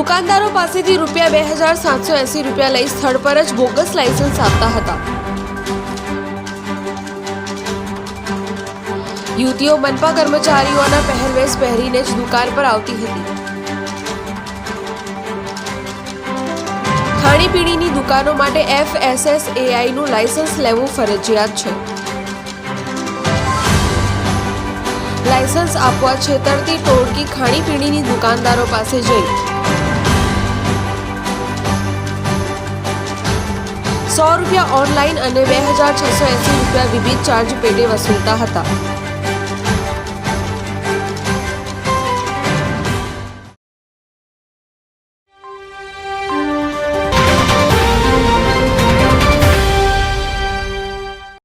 દુકાનદારો પાસેથી ₹2,780 લઈ સ્થળ પર જ બોગસ લાયસન્સ આપતા હતા। યુવતીઓ મનપા કર્મચારીઓના પહેરવેશ પહેરીને જ દુકાન પર આવતી હતી। ખાણીપીણીની દુકાનો માટે FSSAI નું લાયસન્સ લેવું ફરજિયાત છે। લાયસન્સ આપવા છેતરતી ટોળકી ખાણીપીણીની દુકાનદારો પાસે જઈ ₹100 ઓનલાઈન અને ₹2,680 વિવિધ ચાર્જ પેટે વસૂલતા હતા।